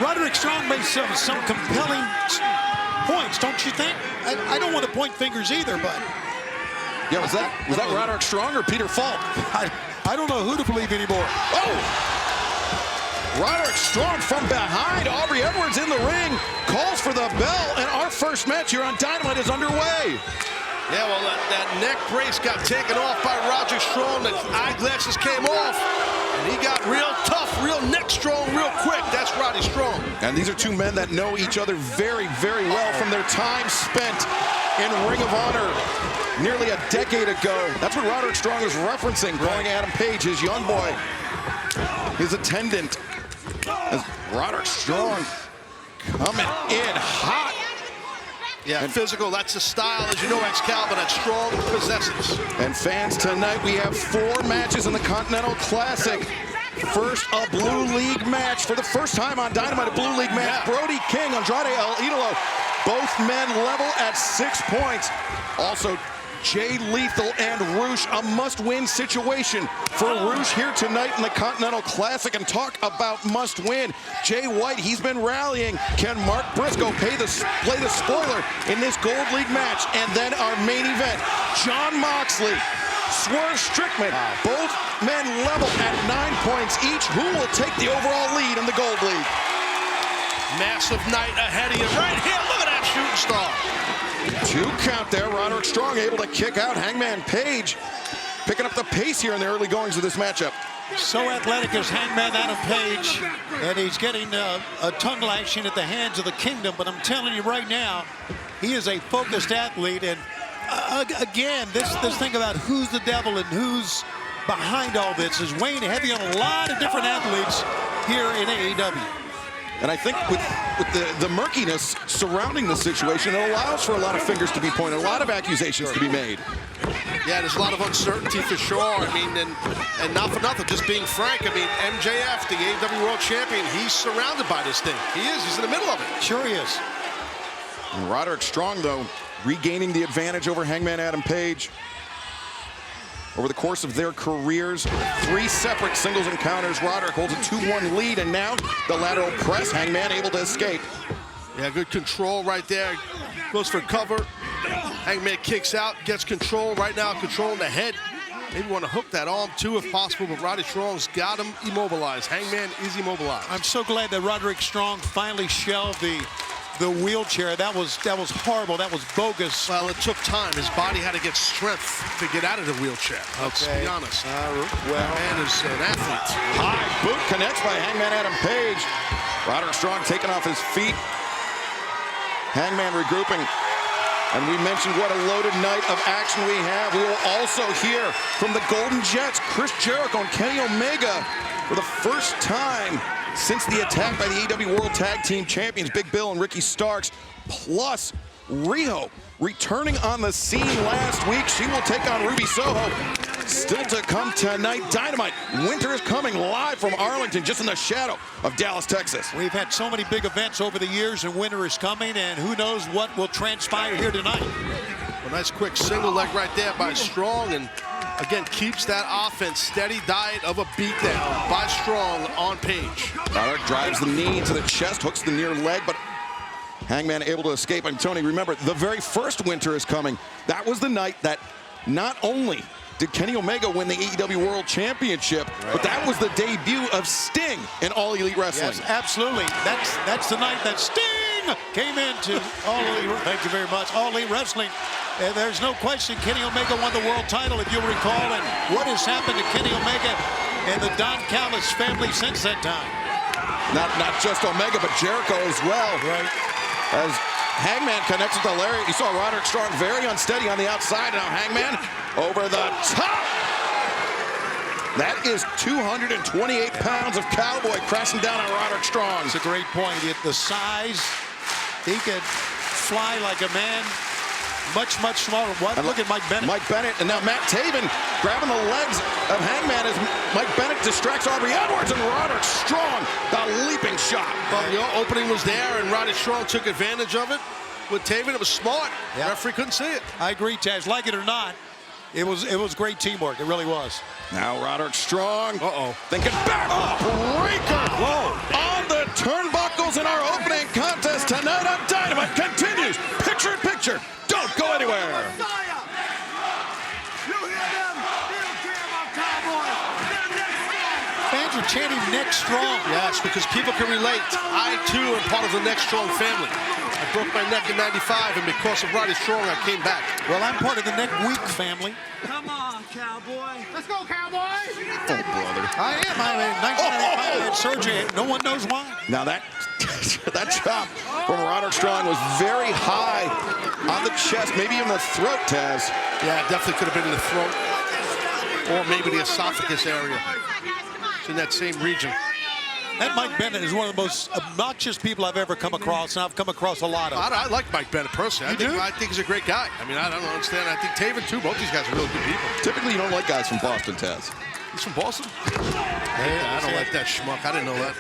Roderick Strong made some compelling points, don't you think? I don't want to point fingers either, but... Yeah, was that Roderick Strong or Peter Falk? I don't know who to believe anymore. Oh! Roderick Strong from behind. Aubrey Edwards in the ring. Calls for the bell, and our first match here on Dynamite is underway. Yeah, well, that neck brace got taken off by Roderick Strong. The eyeglasses came off, and he got real tough, real neck strong, real quick. That's Roddy Strong. And these are two men that know each other very, very well from their time spent in Ring of Honor nearly a decade ago. That's what Roderick Strong is referencing, calling Adam Page, his young boy, his attendant. As Roderick Strong coming in hot. Yeah, and physical, that's the style, as you know, Excalibur, that Strong possesses. And fans, tonight we have 4 matches in the Continental Classic. First, a Blue League match. For the first time on Dynamite, a Blue League match. Yeah. Brody King, Andrade El Idolo. Both men level at 6 points. Also, Jay Lethal and Roosh, a must-win situation for Roosh here tonight in the Continental Classic. And talk about must-win. Jay White, he's been rallying. Can Mark Briscoe play the spoiler in this Gold League match? And then our main event, Jon Moxley, Swerve Strickland, both men level at 9 points each. Who will take the overall lead in the Gold League? Massive night ahead of you right here. Look at that shooting star. 2 count there. Roderick Strong able to kick out Hangman Page, picking up the pace here in the early goings of this matchup. So athletic as Hangman Adam Page, and he's getting a tongue lashing at the hands of the Kingdom. But I'm telling you right now, he is a focused athlete. And again, this thing about who's the devil and who's behind all this is weighing heavy on a lot of different athletes here in AEW. And I think with the murkiness surrounding the situation, it allows for a lot of fingers to be pointed, a lot of accusations to be made. Yeah, there's a lot of uncertainty for sure. I mean, and not for nothing, just being frank, I mean, MJF, the AEW World Champion, he's surrounded by this thing. He's in the middle of it. Sure he is. And Roderick Strong, though, regaining the advantage over Hangman Adam Page. Over the course of their careers, 3 separate singles encounters. Roderick holds a 2-1 lead, and now the lateral press. Hangman able to escape. Yeah, good control right there. Goes for cover. Hangman kicks out, gets control right now, controlling the head. Maybe want to hook that arm too if possible, but Roddy Strong's got him immobilized. Hangman is immobilized. I'm so glad that Roderick Strong finally shelved the wheelchair. That was horrible. That was bogus. Well, it took time. His body had to get strength to get out of the wheelchair. Let's be honest. Man is an athlete. High boot connects by Hangman Adam Page. Roderick Strong taking off his feet. Hangman regrouping. And we mentioned what a loaded night of action we have. We will also hear from the Golden Jets, Chris Jericho and Kenny Omega, for the first time since the attack by the AEW World Tag Team Champions, Big Bill and Ricky Starks, plus Riho returning on the scene last week. She will take on Ruby Soho. Still to come tonight, Dynamite. Winter is coming live from Arlington, just in the shadow of Dallas, Texas. We've had so many big events over the years, and winter is coming, and who knows what will transpire here tonight. A nice quick single leg right there by Strong, and again, keeps that offense steady diet of a beatdown by Strong on Page. Roderick drives the knee into the chest, hooks the near leg, but Hangman able to escape. And Tony, remember, the very first Winter is coming. That was the night that not only did Kenny Omega win the AEW World Championship, but that was the debut of Sting in All Elite Wrestling. Yes, absolutely. That's the night that Sting came into All Elite. Thank you very much. All Elite Wrestling. And there's no question Kenny Omega won the world title, if you'll recall. And what has happened to Kenny Omega and the Don Callis family since that time? Not just Omega, but Jericho as well. Right. As Hangman connects with the lariat, you saw Roderick Strong very unsteady on the outside. Now Hangman over the top. That is 228 pounds of cowboy crashing down on Roderick Strong. It's a great point. The size, he could fly like a man. Much smaller. Look at Mike Bennett. Mike Bennett, and now Matt Taven grabbing the legs of Hangman as Mike Bennett distracts Aubrey Edwards, and Roderick Strong, the leaping shot. Well, the opening was there, and Roderick Strong took advantage of it. With Taven, it was smart. The referee couldn't see it. I agree, Taz. Like it or not, it was great teamwork. It really was. Now Roderick Strong. Uh-oh. Thinking back. Breaker. Whoa. On the turnbuckles, picture. Don't go anywhere. Fans are chanting neck strong. Yes, because people can relate. I, too, am part of the Neck Strong family. I broke my neck in '95, and because of Roddy Strong, I came back. Well, I'm part of the neck weak family. Come on, cowboy. Let's go, Cowboys! Oh, brother. I am. I mean, 1995, I had surgery. No one knows why. Now that chop from Roderick Strong was very high on the chest, maybe even the throat, Taz. Yeah, definitely could have been in the throat or maybe the esophagus area. It's in that same region. That Mike Bennett is one of the most obnoxious people I've ever come across, and I've come across a lot of. I like Mike Bennett personally. I think he's a great guy. I mean, I don't understand. I think Taven, too. Both these guys are really good people. Typically, you don't like guys from Boston, Taz. He's from Boston? Yeah, I don't like that schmuck. I didn't know that.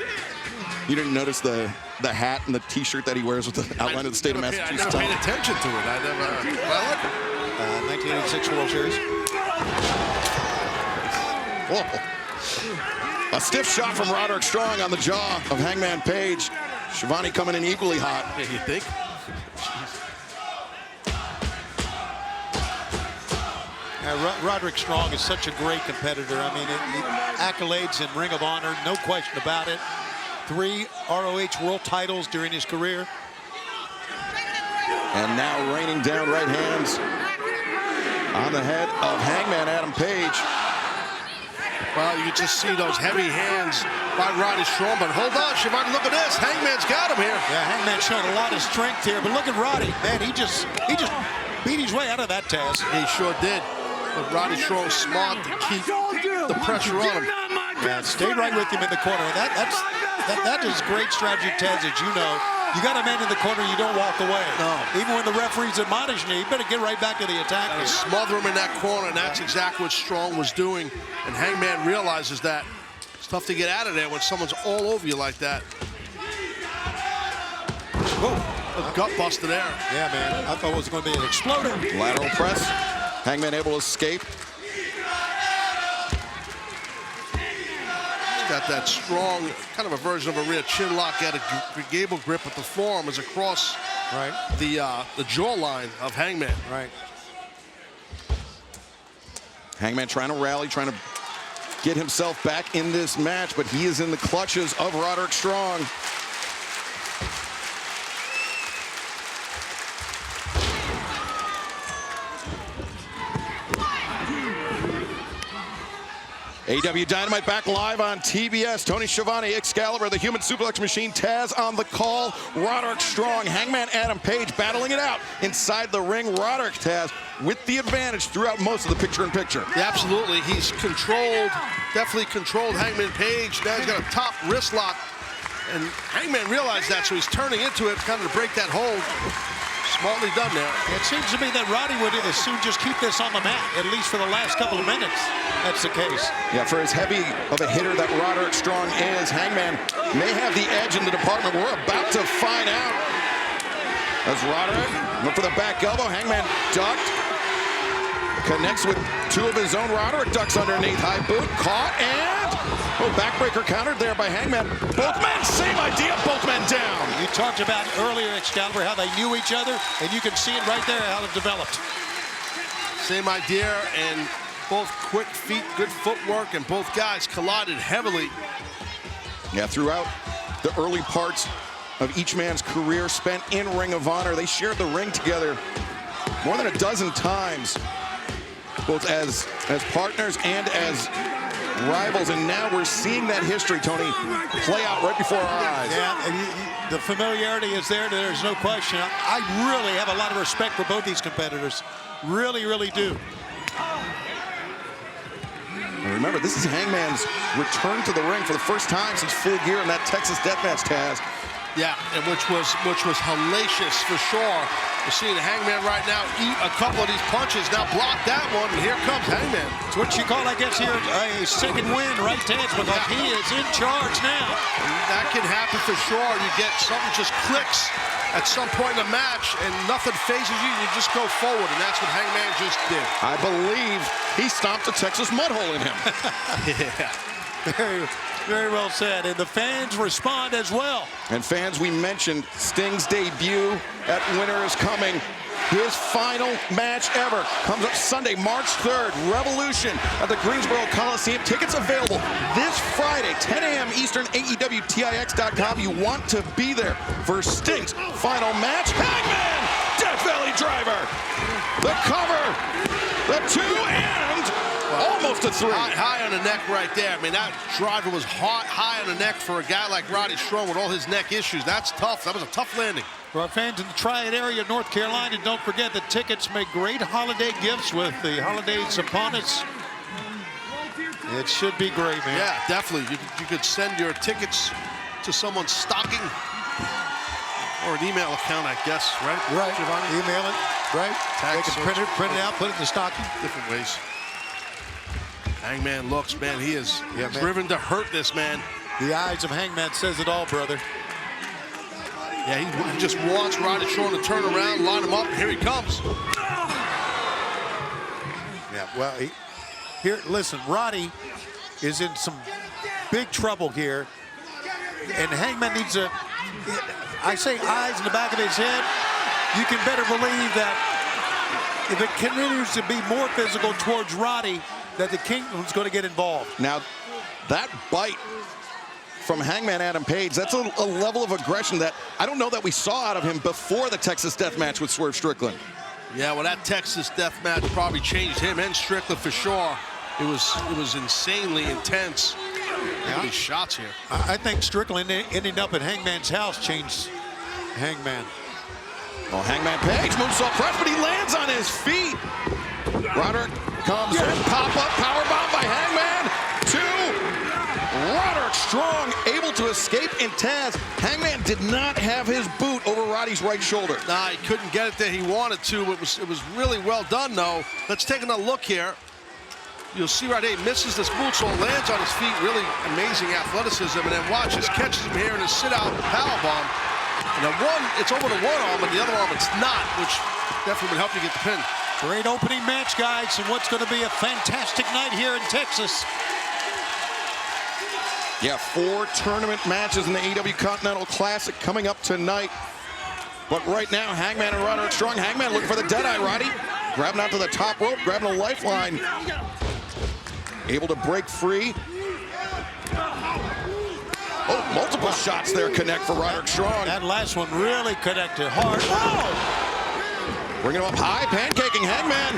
You didn't notice the hat and the T-shirt that he wears with the outline of the state of Massachusetts? I never paid attention to it. I like it. 1986 World Series. Whoa. A stiff shot from Roderick Strong on the jaw of Hangman Page. Shivani coming in equally hot. Yeah, you think? Roderick Strong is such a great competitor. I mean, accolades in Ring of Honor, no question about it. 3 ROH World titles during his career. And now raining down right hands on the head of Hangman Adam Page. Well, you just see those heavy hands by Roddy Strong, but hold on, Shivani, look at this. Hangman's got him here. Yeah, Hangman's showing a lot of strength here, but look at Roddy. Man, he just beat his way out of that task. He sure did. But Roddy Strong's smart to keep the pressure on him. Yeah, stay right with him in the corner. That is great strategy, Taz, as you know. You got a man in the corner, you don't walk away. No. Even when the referee's admonishing you better get right back to the attack. Smother him in that corner, and that's exactly what Strong was doing. And Hangman realizes that. It's tough to get out of there when someone's all over you like that. Whoa, a gut buster there. Yeah, man, I thought it was going to be an exploder. Lateral press. Hangman able to escape. Got that strong, kind of a version of a rear chin lock, got a gable grip, but the forearm is across the jawline of Hangman. Right. Hangman trying to rally, trying to get himself back in this match, but he is in the clutches of Roderick Strong. AEW Dynamite back live on TBS. Tony Schiavone, Excalibur, the Human Suplex Machine, Taz on the call. Roderick Strong, Hangman Adam Page battling it out inside the ring. Roderick, Taz, with the advantage throughout most of the picture-in-picture. Yeah, absolutely. He's controlled, definitely controlled Hangman Page. Now he's got a top wrist lock. And Hangman realized that, so he's turning into it, kind of to break that hold. Smartly done there. It seems to me that Roddy would as soon just keep this on the mat, at least for the last couple of minutes. That's the case. Yeah, for as heavy of a hitter that Roderick Strong is, Hangman may have the edge in the department. We're about to find out. As Roderick look for the back elbow, Hangman ducked. Connects with 2 of his own. Roderick ducks underneath. High boot, caught, and backbreaker countered there by Hangman. Both men, same idea, both men down. You talked about earlier, Excalibur, how they knew each other, and you can see it right there, how it developed. Same idea, and both quick feet, good footwork, and both guys collided heavily. Yeah, throughout the early parts of each man's career spent in Ring of Honor, they shared the ring together more than a dozen times, both as partners and as rivals, and now we're seeing that history, Tony, play out right before our eyes. Yeah, and the familiarity is there. There's no question. I really have a lot of respect for both these competitors. Really, really do. And remember, this is Hangman's return to the ring for the first time since Full Gear in that Texas Deathmatch, Taz. Yeah, and which was hellacious for sure. We're seeing Hangman right now eat a couple of these punches. Now block that one, and here comes Hangman. It's what you call, I guess, here a second win, right, Taz? Because he is in charge now. And that can happen for sure. You get something just clicks at some point in the match, and nothing phases you. You just go forward, and that's what Hangman just did. I believe he stomped a Texas mud hole in him. Yeah. Very, very well said. And the fans respond as well. And fans, we mentioned Sting's debut at Winter is Coming. His final match ever comes up Sunday, March 3rd, Revolution at the Greensboro Coliseum. Tickets available this Friday, 10 a.m. Eastern, AEWTIX.com. You want to be there for Sting's final match. Hangman, Death Valley Driver, the cover, the 2 and almost a 3. High on the neck right there. I mean, that driver was high on the neck for a guy like Roddy Strong with all his neck issues. That's tough. That was a tough landing. For our fans in the Triad area of North Carolina, don't forget that tickets make great holiday gifts with the holidays upon us. It should be great, man. Yeah, definitely. You could send your tickets to someone's stocking or an email account, I guess, right? Right. Giovanni? Email it, right? They can print it out, put it in the stocking. Different ways. Hangman looks, man, he is driven to hurt this man. The eyes of Hangman says it all, brother. Yeah, he just wants Roddy Strong to turn around, line him up, and here he comes. Yeah, well, listen, Roddy is in some big trouble here, and Hangman needs I say eyes in the back of his head. You can better believe that if it continues to be more physical towards Roddy, that the Kingdom's going to get involved. Now, that bite from Hangman Adam Page, that's a level of aggression that I don't know that we saw out of him before the Texas Death Match with Swerve Strickland. Yeah, well, that Texas Death Match probably changed him and Strickland for sure. It was insanely intense. Look at these shots here. I think Strickland ending up at Hangman's house changed Hangman. Well, Hangman Page moonsault press, but he lands on his feet. Roderick comes in, pop-up powerbomb by Hangman. 2. Roderick Strong able to escape, and Taz, Hangman did not have his boot over Roddy's right shoulder. Nah, he couldn't get it there. He wanted to. It was really well done, though. Let's take another look here. You'll see right here, he misses this moonsault, lands on his feet. Really amazing athleticism, and then watch, this catches him here in a sit-out powerbomb. Now it's over to one arm, and the other arm it's not, which definitely would help you get the pin. Great opening match, guys, and what's going to be a fantastic night here in Texas. Yeah, 4 tournament matches in the AEW Continental Classic coming up tonight. But right now, Hangman and Roderick Strong. Hangman looking for the Deadeye, Roddy. Grabbing out to the top rope, grabbing a lifeline. Able to break free. Oh, multiple shots there connect for Roderick Strong. That last one really connected hard. Oh! Bringing him up high, pancaking Hangman.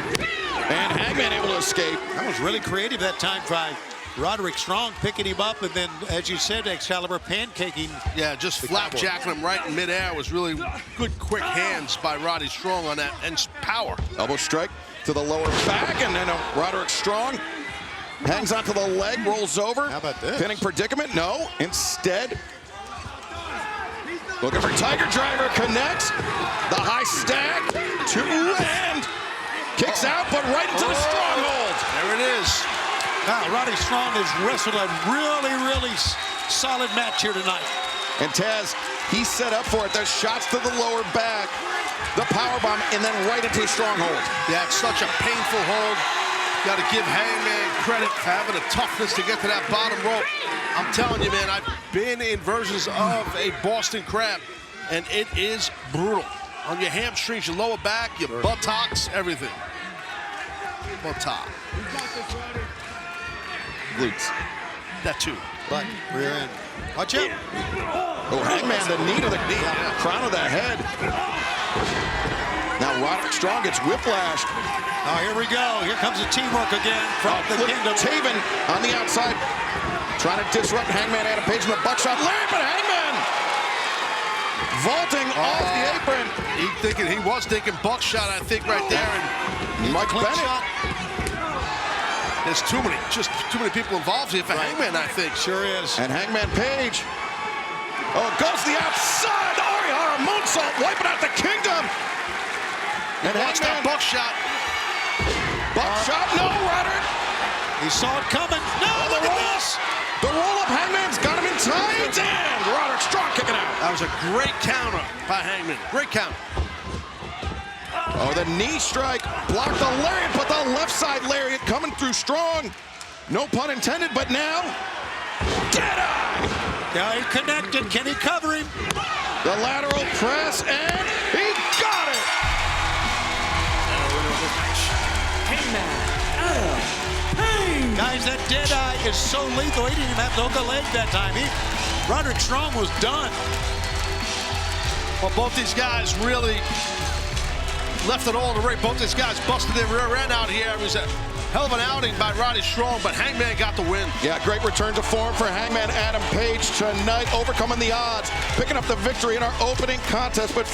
And Hangman able to escape. That was really creative that time by Roderick Strong, picking him up, and then, as you said, Excalibur pancaking. Yeah, just flapjacking him right in midair. It was really good, quick hands by Roddy Strong on that, and power. Elbow strike to the lower back, and then Roderick Strong hangs onto the leg, rolls over. How about this? Pinning predicament, no. Instead, looking for Tiger Driver, connects. The high stack, 2 and kicks out, but right into the stronghold. There it is. Now, Roddy Strong has wrestled a really solid match here tonight. And Taz, he set up for it. There's shots to the lower back, the powerbomb, and then right into the stronghold. Yeah, it's such a painful hold. Got to give Hangman credit for having the toughness to get to that bottom rope. I'm telling you, man, I've been in versions of a Boston Crab, and it is brutal. On your hamstrings, your lower back, your buttocks, everything. Buttock. Glutes. That too. But rear end. Watch out. Oh, Hangman, the knee to the crown of the head. Now Roderick Strong gets whiplashed. Oh, here we go. Here comes the teamwork again from the Kingdom. Taven on the outside, trying to disrupt Hangman Adam Page in the buckshot. Land, but Hangman vaulting off the apron. He was thinking buckshot, I think, right there. And Mike Bennett. Shot. There's too many people involved here for Hangman, I think. Sure is. And Hangman Page. Oh, it goes to the outside. Orihara moonsault, wiping out the Kingdom. And Watch that buckshot. Buckshot, no, Roderick. He saw it coming. No, look at this. The roll-up, Hangman's got him in tight, and Roderick Strong kicking out. That was a great counter by Hangman. Great counter. Oh, the knee strike blocked the lariat, but the left side lariat coming through Strong. No pun intended, but now, Deadeye. Now he connected. Can he cover him? The lateral press, and he got it. Guys, that dead eye is so lethal. He didn't even have to hook a leg that time. Roderick Strong was done. Well, both these guys really left it all in the ring. Both these guys busted their rear end out here. It was a hell of an outing by Roddy Strong, but Hangman got the win. Yeah, great return to form for Hangman Adam Page tonight, overcoming the odds, picking up the victory in our opening contest. But